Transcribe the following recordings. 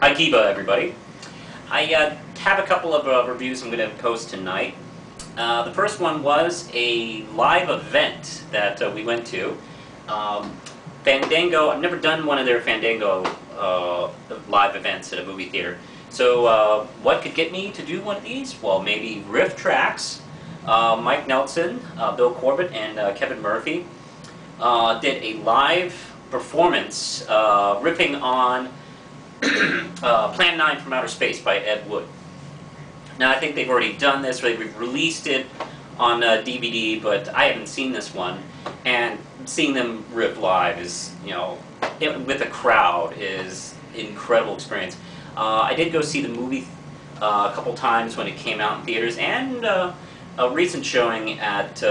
Hi Kiba, everybody. I have a couple of reviews I'm going to post tonight. The first one was a live event that we went to. Fandango, I've never done one of their Fandango live events at a movie theater. So what could get me to do one of these? Well, maybe Riff Trax, Mike Nelson, Bill Corbett, and Kevin Murphy did a live performance ripping on Plan 9 from Outer Space by Ed Wood. Now I think they've already done this, they've released it on DVD, but I haven't seen this one, and seeing them rip live is, you know, with a crowd is an incredible experience. I did go see the movie a couple times when it came out in theaters, and a recent showing at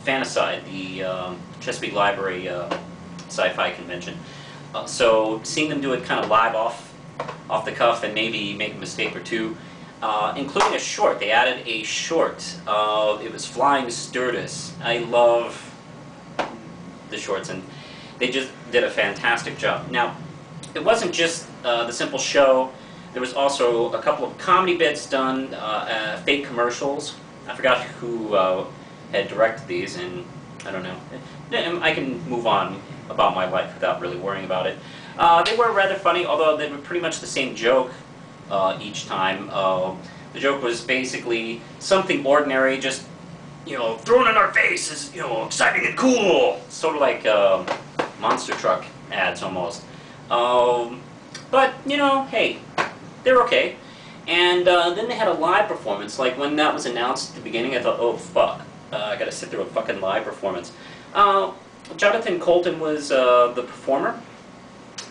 Fantaside, the Chesapeake Library sci-fi convention. So seeing them do it kind of live off the cuff and maybe make a mistake or two, including a short. They added a short. It was Flying Stewardess. I love the shorts, and they just did a fantastic job. Now, it wasn't just the simple show. There was also a couple of comedy bits done, fake commercials. I forgot who had directed these, and I don't know. I can move on about my life without really worrying about it. They were rather funny, although they were pretty much the same joke each time. The joke was basically something ordinary, just, you know, thrown in our face is, you know, exciting and cool. Sort of like monster truck ads almost. But, you know, hey, they're okay. And then they had a live performance. Like when that was announced at the beginning, I thought, oh fuck, I gotta sit through a fucking live performance. Jonathan Colton was the performer.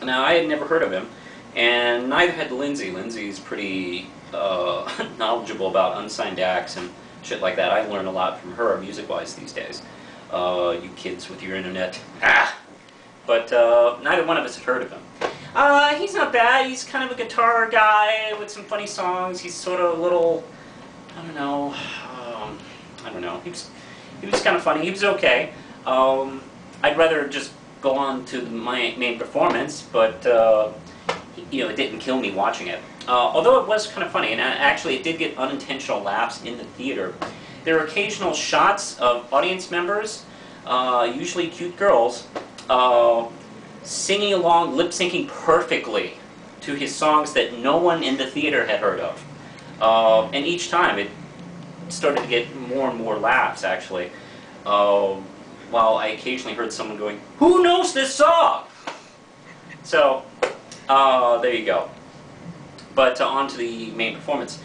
Now, I had never heard of him, and neither had Lindsay. Lindsay's pretty knowledgeable about unsigned acts and shit like that. I learn a lot from her music-wise these days. You kids with your internet. But neither one of us had heard of him. He's not bad. He's kind of a guitar guy with some funny songs. He's sort of a little, I don't know. He was kind of funny. He was okay. I'd rather just go on to my main performance, but you know, it didn't kill me watching it. Although it was kind of funny, and actually it did get unintentional laughs in the theater. There are occasional shots of audience members, usually cute girls, singing along, lip-syncing perfectly to his songs that no one in the theater had heard of. And each time it started to get more and more laughs, actually. While I occasionally heard someone going, "Who knows this song?" So, there you go. But on to the main performance.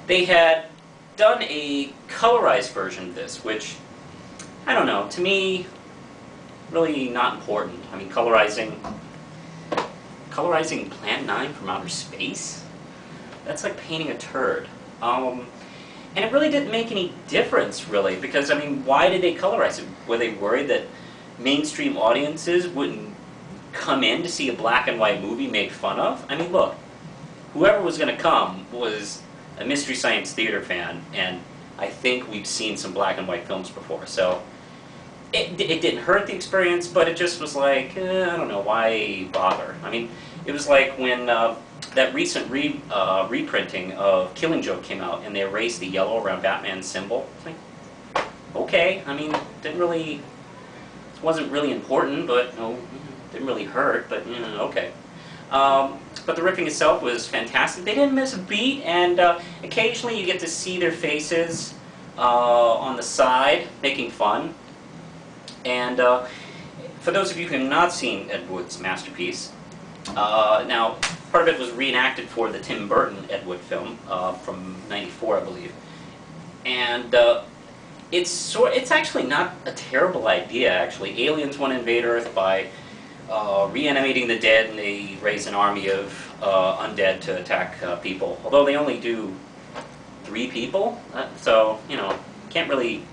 They had done a colorized version of this, which, I don't know, to me, really not important. I mean, colorizing Plan 9 from Outer Space? That's like painting a turd. And it really didn't make any difference, really, because, I mean, why did they colorize it? Were they worried that mainstream audiences wouldn't come in to see a black and white movie made fun of? I mean, look, whoever was going to come was a Mystery Science Theater fan, and I think we've seen some black and white films before, so it didn't hurt the experience, but it just was like, I don't know, why bother? I mean, it was like when that recent reprinting of Killing Joke came out, and they erased the yellow around Batman's symbol. It's like, okay, I mean, it wasn't really important, but no, didn't really hurt, but you know, okay. But the ripping itself was fantastic. They didn't miss a beat, and occasionally you get to see their faces on the side, making fun. And for those of you who have not seen Ed Wood's masterpiece, now, part of it was reenacted for the Tim Burton Ed Wood film from '94, I believe. And it's actually not a terrible idea, actually. Aliens want to invade Earth by reanimating the dead, and they raise an army of undead to attack people. Although they only do 3 people, so, you know, can't really,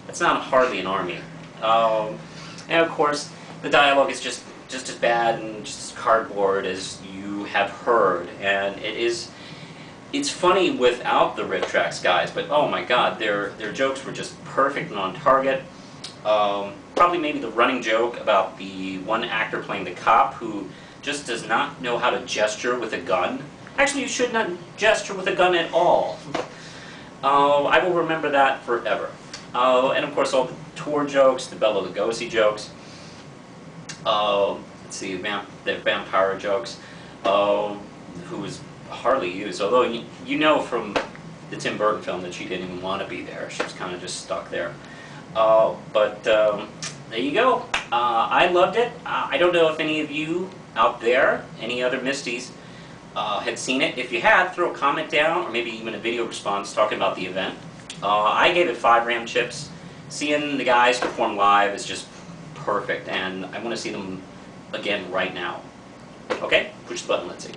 it's not hardly an army. And of course, the dialogue is just as bad and just as cardboard as you have heard, and it's funny without the Riff Trax guys, but oh my god, their jokes were just perfect and on target. Probably maybe the running joke about the one actor playing the cop who just does not know how to gesture with a gun. Actually, you should not gesture with a gun at all. I will remember that forever. And of course, all the tour jokes, the Bela Lugosi jokes. Let's see, the vampire jokes, who was hardly used. Although you know from the Tim Burton film that she didn't even want to be there. She was kind of just stuck there. But there you go. I loved it. I don't know if any of you out there, any other Misties, had seen it. If you had, throw a comment down, or maybe even a video response talking about the event. I gave it 5 RAM chips. Seeing the guys perform live is just perfect, and I want to see them again right now. Okay? Push the button, let's see.